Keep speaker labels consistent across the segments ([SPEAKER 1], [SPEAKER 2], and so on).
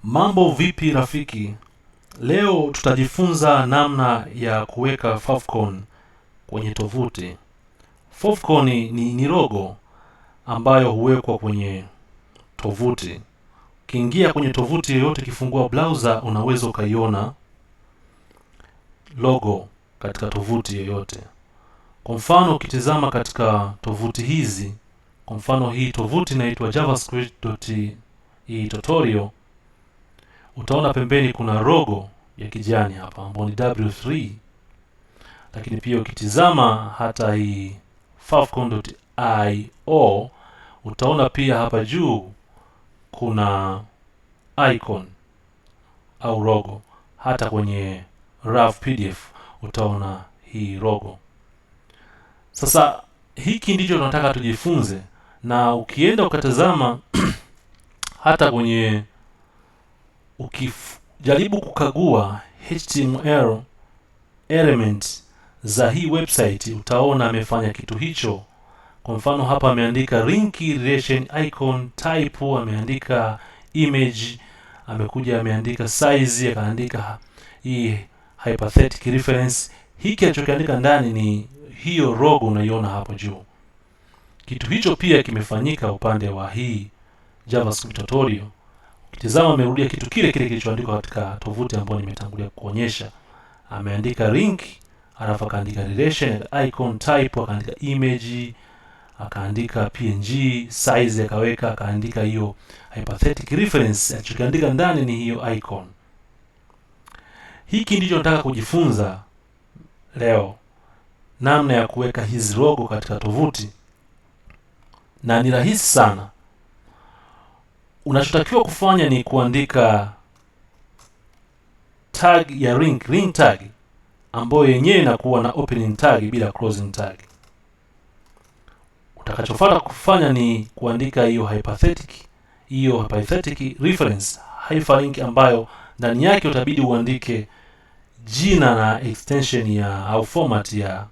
[SPEAKER 1] Mambo vipi rafiki? Leo tutajifunza namna ya kuweka favicon kwenye tovuti. Favicon ni logo ambayo huwekwa kwenye tovuti. Ukiingia kwenye tovuti yoyote, kifungua browser, unaweza ukaiona logo katika tovuti yoyote. Kwa mfano, ukitizama katika tovuti hizi, kwa mfano hii tovuti inaitwa javascript.tutorial, utaona pembeni kuna logo ya kijani hapa ambayo ni W3. Lakini pia ukitizama hata hii favicon.io, utaona pia hapa juu kuna icon au logo. Hata kwenye RAW PDF utaona hii logo. Sasa hiki ndicho tunataka tujifunze, na ukienda ukatazama hata kwenye ukijaribu kukagua HTML element za hii website, utaona amefanya kitu hicho. Kwa mfano hapa ameandika link relation icon type, ameandika image, amekuja ameandika size, akaandika hii hyperthetic reference. Hiki alichokiandika ndani ni hiyo logo unaiona hapo juu. Kitu hicho pia kimefanyika upande wa hii JavaScript tutorial. Ukitazama amerudia kitu kile kile kilichoandikwa katika tovuti ambayo nimetangulia kuonyesha. Ameandika link, alafu akaandika relation icon type, akaandika image, akaandika png, size akaweka, akaandika hiyo hyperthetic reference. Alichokiandika ndani ni hiyo icon. Hiki ndicho nataka kujifunza leo, namna ya kuweka hizi logo katika tovuti, na ni rahisi sana. Unachotakiwa kufanya ni kuandika tag ya link tag, ambayo yenyewe inakuwa na opening tag bila closing tag. Utakachofuata kufanya ni kuandika hiyo hyperthetic reference hyperlink, ambayo ndani yake utabidi uandike jina na extension ya au format ya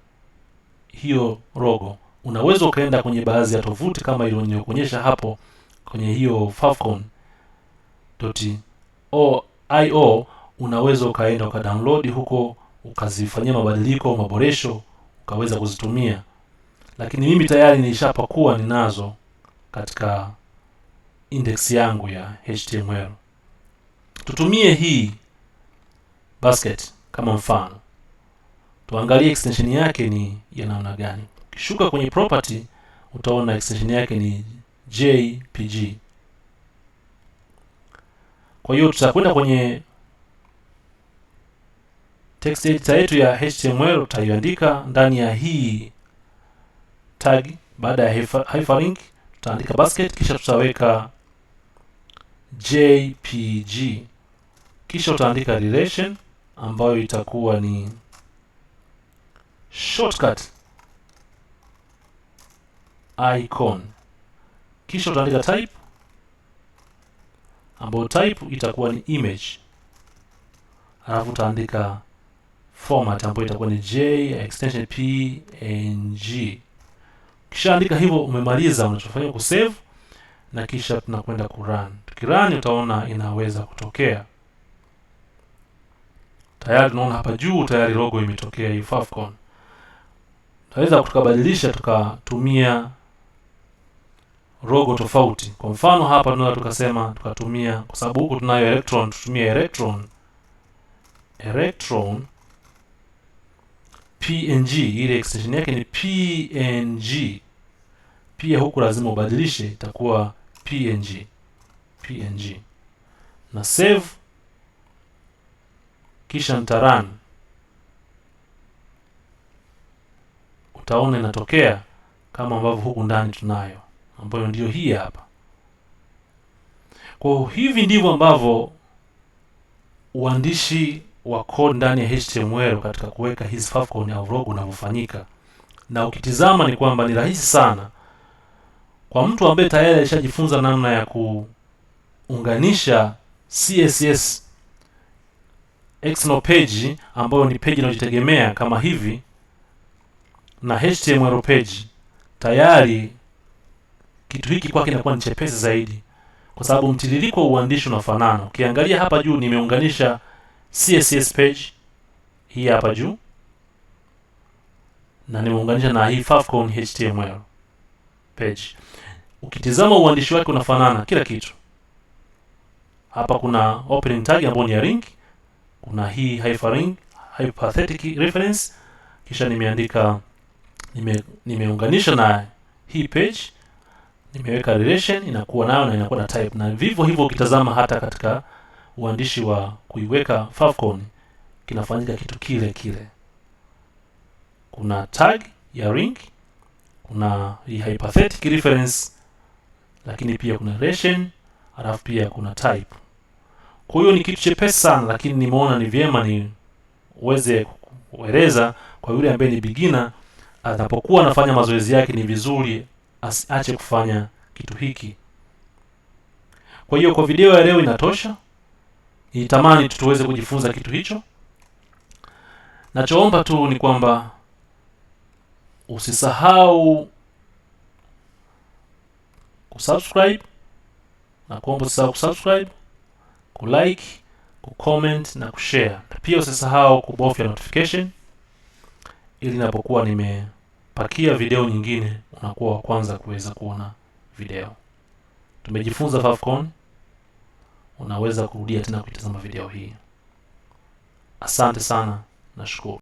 [SPEAKER 1] hiyo logo. Unaweza ukaenda kwenye baadhi ya tovuti kama ile niliyokuonyesha hapo kwenye hiyo favicon.io, unaweza ukaenda ukadownload huko, ukazifanyia mabadiliko, maboresho, ukaweza kuzitumia. Lakini mimi tayari nilishapakua, ninazo katika index yangu ya HTML. Tutumie hii basket kama mfano. Tuangalie extension yake ni ya namna gani. Ukishuka kwenye property, utaona extension yake ni JPG. Kwa hiyo tutakwenda kwenye text editor yetu ya HTML, utaiandika ndani ya hii tag. Baada ya hyperlink tutaandika basket, kisha tutaweka JPG, kisha utaandika relation ambayo itakuwa ni shortcut icon, kisha utaandika type ambayo type itakuwa ni image, alafu utaandika format ambayo itakuwa ni J extension PNG. Kisha andika hivyo, umemaliza. Unachofanya ku save, na kisha tunakwenda ku run. Tukirun utaona inaweza kutokea tayari. Tunaona hapa juu tayari logo imetokea hii favicon. Tunaweza tukabadilisha tukatumia logo tofauti. Kwa mfano hapa tunaweza tukasema tukatumia, kwa sababu huku tunayo electron, tutumie electron PNG. Ile extension yake ni PNG. Pia huku lazima ubadilishe, itakuwa PNG na save, kisha ntarun. Utaona inatokea kama ambavyo huku ndani tunayo, ambayo ndio hii hapa. Kwa hivi ndivyo ambavyo uandishi wa code ndani ya HTML katika kuweka hizi favicon au logo unavyofanyika. Na ukitizama ni kwamba ni rahisi sana kwa mtu ambaye tayari alishajifunza namna ya kuunganisha CSS external page, ambayo ni page inayojitegemea kama hivi, na HTML page. Tayari kitu hiki kwake kinakuwa ni chepesi zaidi. kwa sababu mtiririko wa uandishi unafanana. Ukiangalia hapa juu nimeunganisha CSS page hii hapa juu na nimeunganisha na hii Favcon HTML page. Ukitizama uandishi wake unafanana kila kitu. Hapa kuna opening tag ambayo ni ya link, kuna hii hyperlink, hypothetic reference, kisha nimeandika nimeunganisha na hii page, nimeweka relation inakuwa nayo na inakuwa na type. Na vivyo hivyo ukitazama hata katika uandishi wa kuiweka Favcon kinafanyika kitu kile kile. Kuna tag ya link, kuna hii hypothetic reference, lakini pia kuna relation, alafu pia kuna type. Kwa hiyo ni kitu chepesi sana, lakini nimeona ni vyema ni uweze kueleza kwa yule ambaye ni beginner, anapokuwa anafanya mazoezi yake ni vizuri asiache kufanya kitu hiki. Kwa hiyo kwa video ya leo inatosha. Nitamani tuweze kujifunza kitu hicho. Nachoomba tu ni kwamba usisahau kusubscribe, na kuomba usisahau kusubscribe, kulike, kucomment na kushare. Pia usisahau kubofya notification ili napokuwa nimepakia video nyingine unakuwa wa kwanza kuweza kuona video. Tumejifunza Favcon, unaweza kurudia tena kutazama video hii. Asante sana, nashukuru.